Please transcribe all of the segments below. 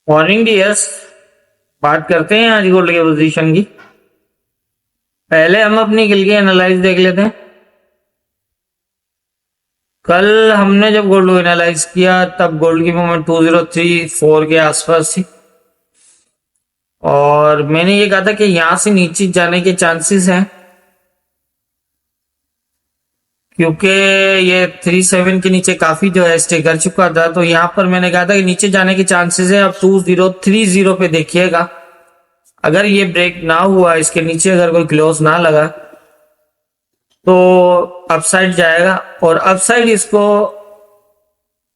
Morning dears, बात करते हैं आज गोल्ड के पोजीशन की। पहले हम अपनी गिल की एनालाइज देख लेते हैं। कल हमने जब गोल्ड को एनालाइज किया तब गोल्ड की मूवमेंट 2034 के आसपास थी और मैंने ये कहा था कि यहां से नीचे जाने के चांसेस हैं क्योंकि ये 37 के नीचे काफी जो है स्टे कर चुका था। तो यहां पर मैंने कहा था कि नीचे जाने के चांसेस है। अब 2030 पे देखिएगा, अगर ये ब्रेक ना हुआ, इसके नीचे अगर कोई क्लोज ना लगा तो अपसाइड जाएगा और अपसाइड इसको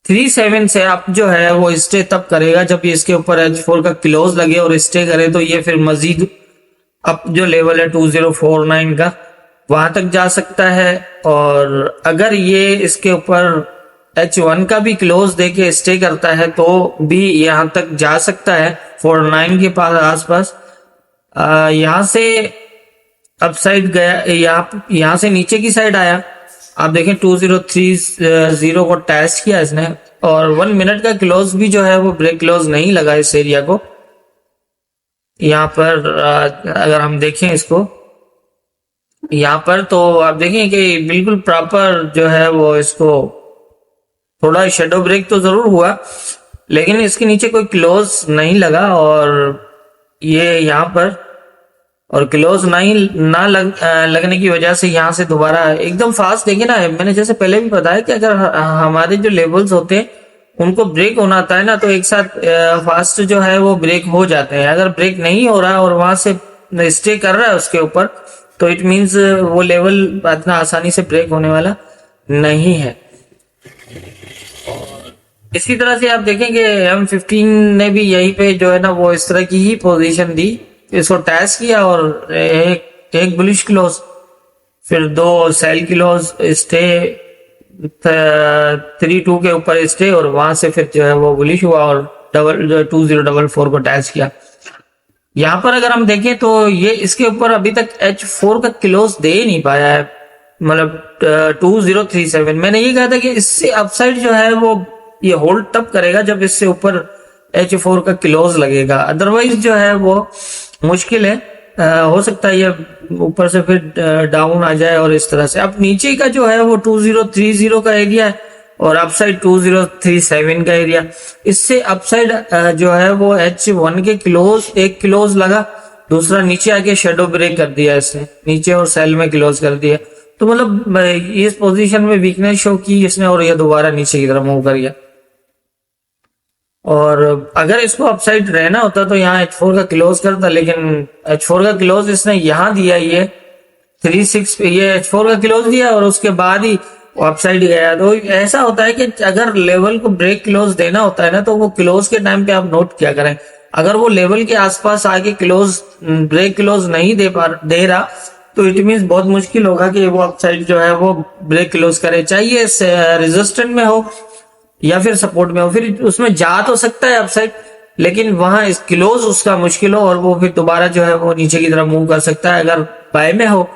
37 से अप जो है वो स्टे तब करेगा जब ये इसके ऊपर H4 का क्लोज लगे और स्टे करे। तो ये फिर मजीद अप जो लेवल है 2049 का वहां तक जा सकता है। और अगर ये इसके ऊपर H1 का भी क्लोज देके स्टे करता है तो भी यहां तक जा सकता है 49 के पास आसपास। यहां से अपसाइड गया, यहां से नीचे की साइड आया। आप देखें 2030 को टेस्ट किया इसने और 1 मिनट का क्लोज भी जो है वो ब्रेक क्लोज नहीं लगा इस एरिया को। यहाँ पर अगर हम देखें इसको यहाँ पर तो आप देखें कि बिल्कुल प्रॉपर जो है वो इसको थोड़ा शेडो ब्रेक तो जरूर हुआ लेकिन इसके नीचे कोई क्लोज नहीं लगा और ये यहाँ पर और क्लोज लगने की वजह से यहाँ से दोबारा एकदम फास्ट देखिए ना। मैंने जैसे पहले भी बताया कि अगर हमारे जो लेवल्स होते हैं उनको ब्रेक होना आता है ना तो एक साथ फास्ट जो है वो ब्रेक हो जाते हैं। अगर ब्रेक नहीं हो रहा और वहां से स्टे कर रहा है उसके ऊपर तो इट मीन्स वो लेवल इतना आसानी से ब्रेक होने वाला नहीं है। इसी तरह से आप देखेंगे M15 ने भी यहीं पे जो है ना वो इस तरह की ही पोजीशन दी, इसको टैच किया और एक बुलिश क्लोज, फिर 2 सेल क्लोज, स्टे 32 के ऊपर स्टे और वहां से फिर जो है वो बुलिश हुआ और 2044 को टैच किया। यहाँ पर अगर हम देखें तो ये इसके ऊपर अभी तक H4 का क्लोज दे नहीं पाया है, मतलब 2037। मैंने ये कहा था कि इससे अपसाइड जो है वो ये होल्ड तब करेगा जब इससे ऊपर H4 का क्लोज लगेगा, अदरवाइज जो है वो मुश्किल है। हो सकता है ये ऊपर से फिर डाउन आ जाए और इस तरह से। अब नीचे का जो है वो 2030 का एरिया है और अपसाइड 2037 का एरिया। इससे अपसाइड जो है वो H1 के क्लोज, एक क्लोज लगा, दूसरा नीचे आके शेडो ब्रेक कर दिया इसने, नीचे और सेल में क्लोज कर दिया। तो मतलब इस पोजीशन में वीकनेस शो की इसने और ये दोबारा नीचे की तरफ मूव कर गया। और अगर इसको अपसाइड रहना होता तो यहाँ H4 का क्लोज करता, लेकिन H4 का क्लोज इसने यहाँ दिया, ये 36 पे ये H4 का क्लोज दिया और उसके बाद ही अपसाइड गया। तो ऐसा होता है कि अगर लेवल को ब्रेक क्लोज देना होता है ना तो वो क्लोज के टाइम पे आप नोट क्या करें, अगर वो लेवल के आसपास आके क्लोज ब्रेक क्लोज नहीं दे रहा तो इट मीन्स बहुत मुश्किल होगा कि वो अपसाइड जो है वो ब्रेक क्लोज करे, चाहिए रेजिस्टेंट में हो या फिर सपोर्ट में हो। फिर उसमें जा तो सकता है अपसाइड लेकिन वहां क्लोज उसका मुश्किल हो और वो फिर दोबारा जो है वो नीचे की तरफ मूव कर सकता है। अगर बाय में हो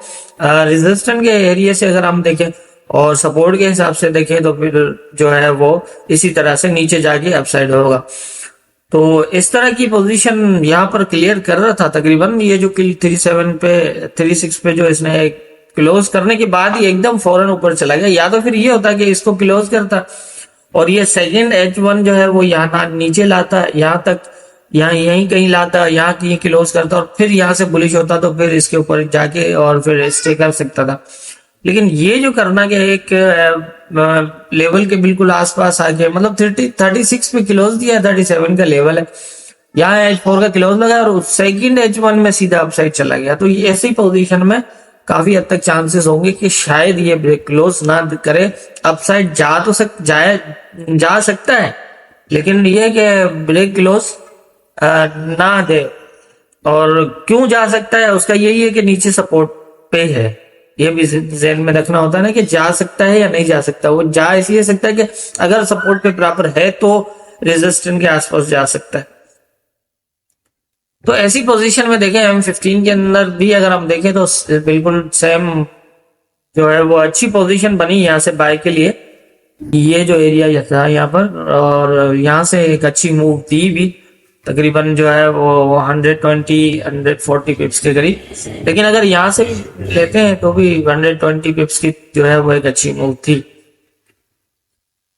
रेजिस्टेंट के एरिया से अगर हम देखें और सपोर्ट के हिसाब से देखें तो फिर जो है वो इसी तरह से नीचे जाके अपसाइड होगा। तो इस तरह की पोजीशन यहाँ पर क्लियर कर रहा था तकरीबन। ये जो 36 पे जो इसने क्लोज करने के बाद ही एकदम फौरन ऊपर चला गया, या तो फिर ये होता कि इसको क्लोज करता और ये सेकंड H1 जो है वो यहाँ नीचे लाता, यहाँ तक, यहाँ यहीं कहीं लाता, यहाँ कहीं क्लोज करता और फिर यहाँ से बुलिश होता तो फिर इसके ऊपर जाके और फिर स्टे कर सकता था। लेकिन ये जो करना कि एक लेवल के बिल्कुल आसपास आके, मतलब 36 पे क्लोज दिया, 37 का लेवल है, यहाँ H4 का क्लोज लगा और सेकंड H1 में सीधा अपसाइड चला गया। तो ऐसी पोजीशन में काफी हद तक चांसेस होंगे कि शायद ये ब्रेक क्लोज ना करे। अपसाइड जा सकता है लेकिन ये कि ब्रेक क्लोज ना दे। और क्यों जा सकता है उसका यही है कि नीचे सपोर्ट पे है, ये भी ज़हन में रखना होता है ना कि जा सकता है या नहीं जा सकता। वो जा इसलिए सकता है कि अगर सपोर्ट पे प्रॉपर है तो रेजिस्टेंस के आसपास जा सकता है। तो ऐसी पोजीशन में देखें M15 के अंदर भी अगर हम देखें तो बिल्कुल सेम जो है वो अच्छी पोजीशन बनी यहाँ से बाय के लिए। ये जो एरिया था यहाँ पर और यहाँ से एक अच्छी मूव दी भी तकरीबन जो है वो 140 पिप्स के करीब। लेकिन अगर यहाँ से भी लेते हैं तो भी 120 पिप्स की जो है वो एक अच्छी मूव थी।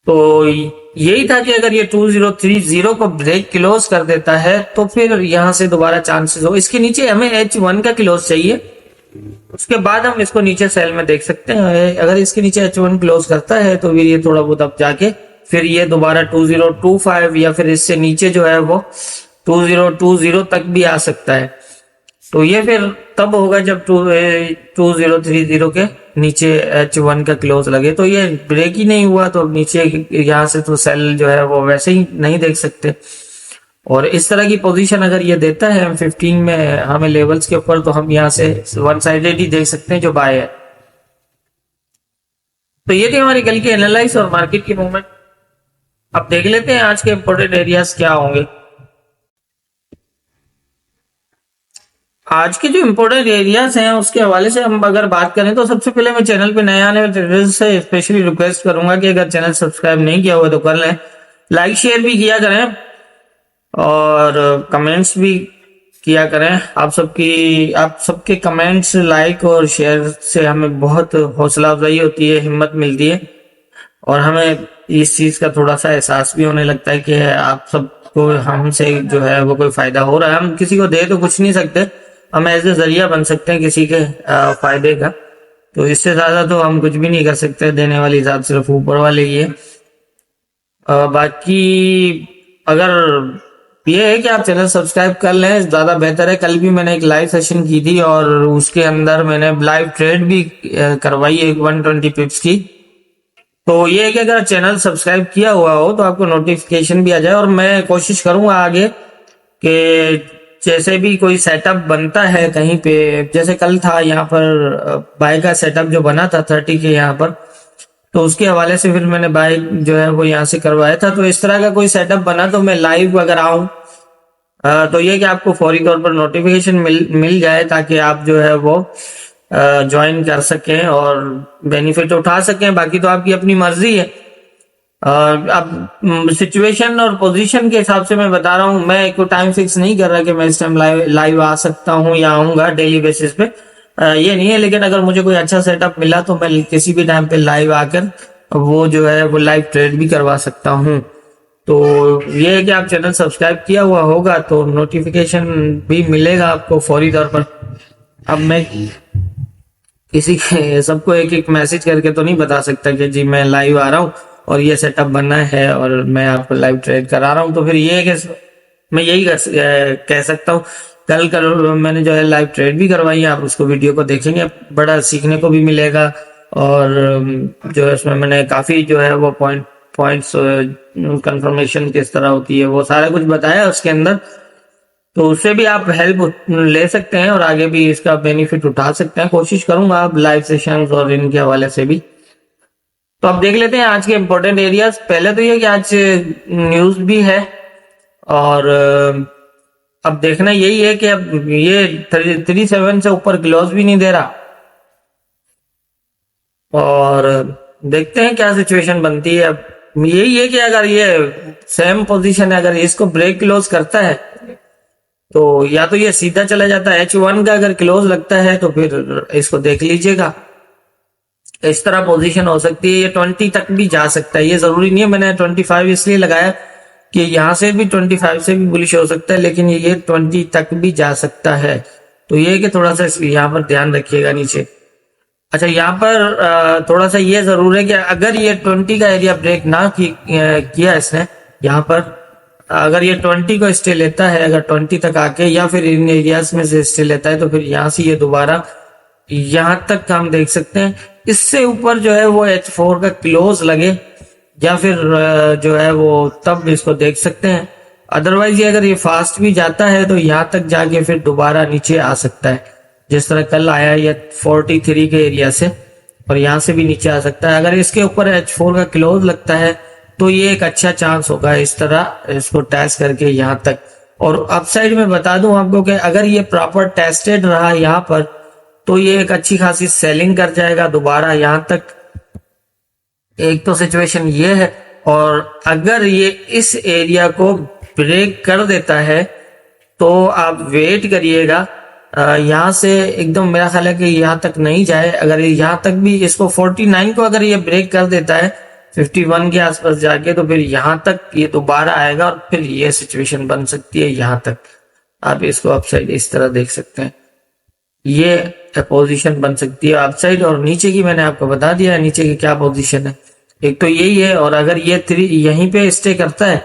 तो यही था कि अगर ये 2030 को ब्रेक क्लोज कर देता है तो फिर यहाँ से दोबारा चांसेस हो। इसके नीचे हमें H1 का क्लोज चाहिए, उसके बाद हम इसको नीचे सेल में देख सकते हैं। अगर इसके नीचे H1 क्लोज करता है तो फिर ये थोड़ा बहुत अब जाके फिर ये दोबारा 2025 या फिर इससे नीचे जो है वो 2020 तक भी आ सकता है। तो ये फिर तब होगा जब 2030 के नीचे H1 का क्लोज लगे। तो ये ब्रेक ही नहीं हुआ तो नीचे यहाँ से तो सेल जो है वो वैसे ही नहीं देख सकते। और इस तरह की पोजीशन अगर ये देता है M15 में हमें लेवल्स के ऊपर, तो हम यहाँ से वन साइडेड ही देख सकते हैं जो बाय है। तो ये थी हमारी कल की एनालाइज और मार्केट की मूवमेंट। अब देख लेते हैं आज के इंपोर्टेंट एरियाज क्या होंगे। आज के जो इंपोर्टेंट एरियाज हैं उसके हवाले से हम अगर बात करें तो सबसे पहले मैं चैनल पे नए आने वाले ट्रेडर्स से स्पेशली रिक्वेस्ट करूंगा कि अगर चैनल सब्सक्राइब नहीं किया हुआ तो कर लें, लाइक शेयर भी किया करें और कमेंट्स भी किया करें। आप सबके कमेंट्स, लाइक और शेयर से हमें बहुत हौसला अफजाई होती है, हिम्मत मिलती है और हमें इस चीज का थोड़ा सा एहसास भी होने लगता है कि आप सबको हमसे जो है वो कोई फायदा हो रहा है। हम किसी को दे तो कुछ नहीं सकते, हम एज ए जरिया बन सकते हैं किसी के फायदे का। तो इससे ज्यादा तो हम कुछ भी नहीं कर सकते, देने वाली जात सिर्फ ऊपर वाले ही है। बाकी अगर ये है कि आप चैनल सब्सक्राइब कर लें ज्यादा बेहतर है। कल भी मैंने एक लाइव सेशन की थी और उसके अंदर मैंने लाइव ट्रेड भी करवाई एक 120 पिप्स की। तो ये है कि अगर चैनल सब्सक्राइब किया हुआ हो तो आपको नोटिफिकेशन भी आ जाए। और मैं कोशिश करूंगा आगे कि जैसे भी कोई सेटअप बनता है कहीं पे, जैसे कल था यहाँ पर बाय का सेटअप जो बना था 30 के यहाँ पर, तो उसके हवाले से फिर मैंने बाय जो है वो यहाँ से करवाया था। तो इस तरह का कोई सेटअप बना तो मैं लाइव अगर आऊं तो ये कि आपको फौरी तौर पर नोटिफिकेशन मिल जाए ताकि आप जो है वो ज्वाइन कर सकें और बेनिफिट उठा सकें। बाकी तो आपकी अपनी मर्जी है। अब सिचुएशन और पोजीशन के हिसाब से मैं बता रहा हूँ, मैं कोई टाइम फिक्स नहीं कर रहा कि मैं इस टाइम लाइव आ सकता हूँ या आऊंगा डेली बेसिस पे, ये नहीं है। लेकिन अगर मुझे कोई अच्छा सेटअप मिला तो मैं किसी भी टाइम पे लाइव आकर वो जो है वो लाइव ट्रेड भी करवा सकता हूँ। तो ये है कि आप चैनल सब्सक्राइब किया हुआ होगा तो नोटिफिकेशन भी मिलेगा आपको फौरी तौर पर। अब मैं किसी के सबको एक एक मैसेज करके तो नहीं बता सकता कि जी मैं लाइव आ रहा हूँ और ये सेटअप बनना है और मैं आपको लाइव ट्रेड करा रहा हूँ। तो फिर ये है कि मैं यही कह सकता हूँ। कल मैंने जो है लाइव ट्रेड भी करवाई है, आप उसको वीडियो को देखेंगे, बड़ा सीखने को भी मिलेगा। और जो है उसमें मैंने काफी जो है वो पॉइंट्स कंफर्मेशन किस तरह होती है वो सारा कुछ बताया उसके अंदर। तो उससे भी आप हेल्प ले सकते हैं और आगे भी इसका बेनिफिट उठा सकते हैं। कोशिश करूंगा आप लाइव सेशंस और इनके हवाले से भी। तो अब देख लेते हैं आज के इंपॉर्टेंट एरियाज। पहले तो ये कि आज न्यूज भी है और अब देखना यही है कि अब ये 37 से ऊपर क्लोज भी नहीं दे रहा और देखते हैं क्या सिचुएशन बनती है। अब यही है कि अगर ये सेम पोजीशन है, अगर इसको ब्रेक क्लोज करता है तो या तो ये सीधा चला जाता है H1 का, अगर क्लोज लगता है तो फिर इसको देख लीजिएगा। इस तरह पोजीशन हो सकती है, ये 20 तक भी जा सकता है। ये जरूरी नहीं है, मैंने 25 इसलिए लगाया कि यहाँ से भी 25 से भी बुलिश हो सकता है, लेकिन ये 20 तक भी जा सकता है। तो ये कि थोड़ा सा यहाँ पर ध्यान रखिएगा नीचे। अच्छा, यहाँ पर थोड़ा सा ये जरूर है कि अगर ये 20 का एरिया ब्रेक ना किया इसने, यहाँ पर अगर ये 20 को स्टे लेता है, अगर 20 तक आके या फिर इन एरियाज में से स्टे लेता है तो फिर यहाँ से ये दोबारा यहाँ तक हम देख सकते हैं। इससे ऊपर जो है वो H4 का क्लोज लगे या फिर जो है वो तब इसको देख सकते हैं। अदरवाइज अगर ये फास्ट भी जाता है तो यहाँ तक जाके फिर दोबारा नीचे आ सकता है, जिस तरह कल आया ये 43 के एरिया से, और यहाँ से भी नीचे आ सकता है। अगर इसके ऊपर H4 का क्लोज लगता है तो ये एक अच्छा चांस होगा इस तरह इसको टेस्ट करके यहाँ तक। और अपसाइड में बता दूं आपको कि अगर ये प्रॉपर टेस्टेड रहा यहाँ पर तो ये एक अच्छी खासी सेलिंग कर जाएगा दोबारा यहाँ तक। एक तो सिचुएशन ये है, और अगर ये इस एरिया को ब्रेक कर देता है तो आप वेट करिएगा, यहाँ से एकदम मेरा ख्याल है कि यहाँ तक नहीं जाए। अगर यहाँ तक भी इसको 49 को अगर ये ब्रेक कर देता है 51 के आसपास जाके, तो फिर यहाँ तक ये दोबारा आएगा और फिर ये सिचुएशन बन सकती है। यहाँ तक आप इसको अपसाइड इस तरह देख सकते हैं, ये पोजीशन बन सकती है अपसाइड। और नीचे की मैंने आपको बता दिया है नीचे की क्या पोजीशन है, एक तो यही है। और अगर ये 3 यहीं पे स्टे करता है,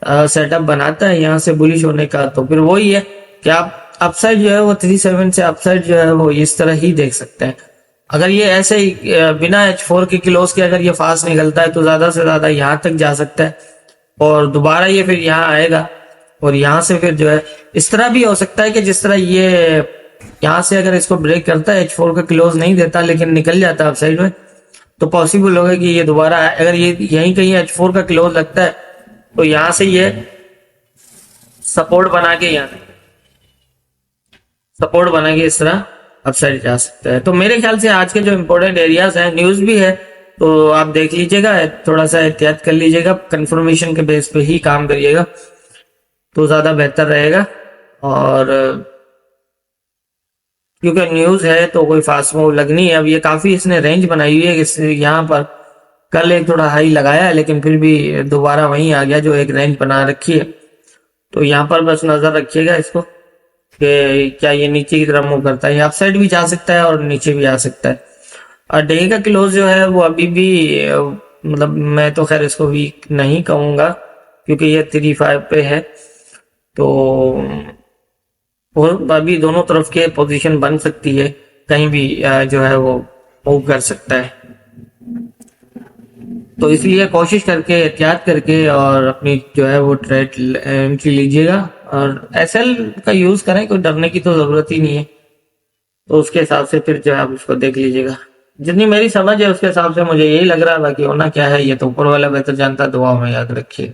सेटअप बनाता है यहाँ से बुलिश होने का, तो फिर वही है कि आप अपसाइड जो है वो 37 से अपसाइड जो है वो इस तरह ही देख सकते हैं। अगर ये ऐसे ही बिना H4 के क्लोज के अगर ये फास्ट निकलता है तो ज्यादा से ज्यादा यहाँ तक जा सकता है और दोबारा ये फिर यहाँ आएगा और यहाँ से फिर जो है इस तरह भी हो सकता है कि जिस तरह ये यहाँ से अगर इसको ब्रेक करता है H4 का क्लोज नहीं देता लेकिन निकल जाता है अपसाइड में, तो पॉसिबल होगा कि ये दोबारा अगर ये यहीं कहीं H4 का क्लोज लगता है तो यहाँ से ये सपोर्ट बना के इस तरह अपसाइड जा सकता है। तो मेरे ख्याल से आज के जो इंपॉर्टेंट एरियाज हैं, न्यूज भी है तो आप देख लीजिएगा, थोड़ा सा एहतियात कर लीजिएगा, कंफर्मेशन के बेस पे ही काम करिएगा तो ज्यादा बेहतर रहेगा। और क्योंकि न्यूज है तो कोई फास्ट मूव लगनी है। अब ये काफी इसने रेंज बनाई हुई है, यहाँ पर कल एक थोड़ा हाई लगाया है लेकिन फिर भी दोबारा वहीं आ गया जो एक रेंज बना रखी है। तो यहाँ पर बस नजर रखिएगा इसको कि क्या ये नीचे की तरफ मूव करता है, अपसाइड भी जा सकता है और नीचे भी आ सकता है। और डे का क्लोज जो है वो अभी भी मतलब मैं तो खैर इसको वीक नहीं कहूंगा क्योंकि ये 35 पे है, तो और अभी दोनों तरफ के पोजीशन बन सकती है, कहीं भी जो है वो मूव कर सकता है। तो इसलिए कोशिश करके एहतियात करके और अपनी जो है वो ट्रेड एंट्री लीजिएगा और एसएल का यूज करें, कोई डरने की तो जरूरत ही नहीं है। तो उसके हिसाब से फिर जो है आप उसको देख लीजिएगा, जितनी मेरी समझ है उसके हिसाब से मुझे यही लग रहा है, बाकी होना क्या है ये तो ऊपर वाला बेहतर जानता। दुआ में याद रखिए।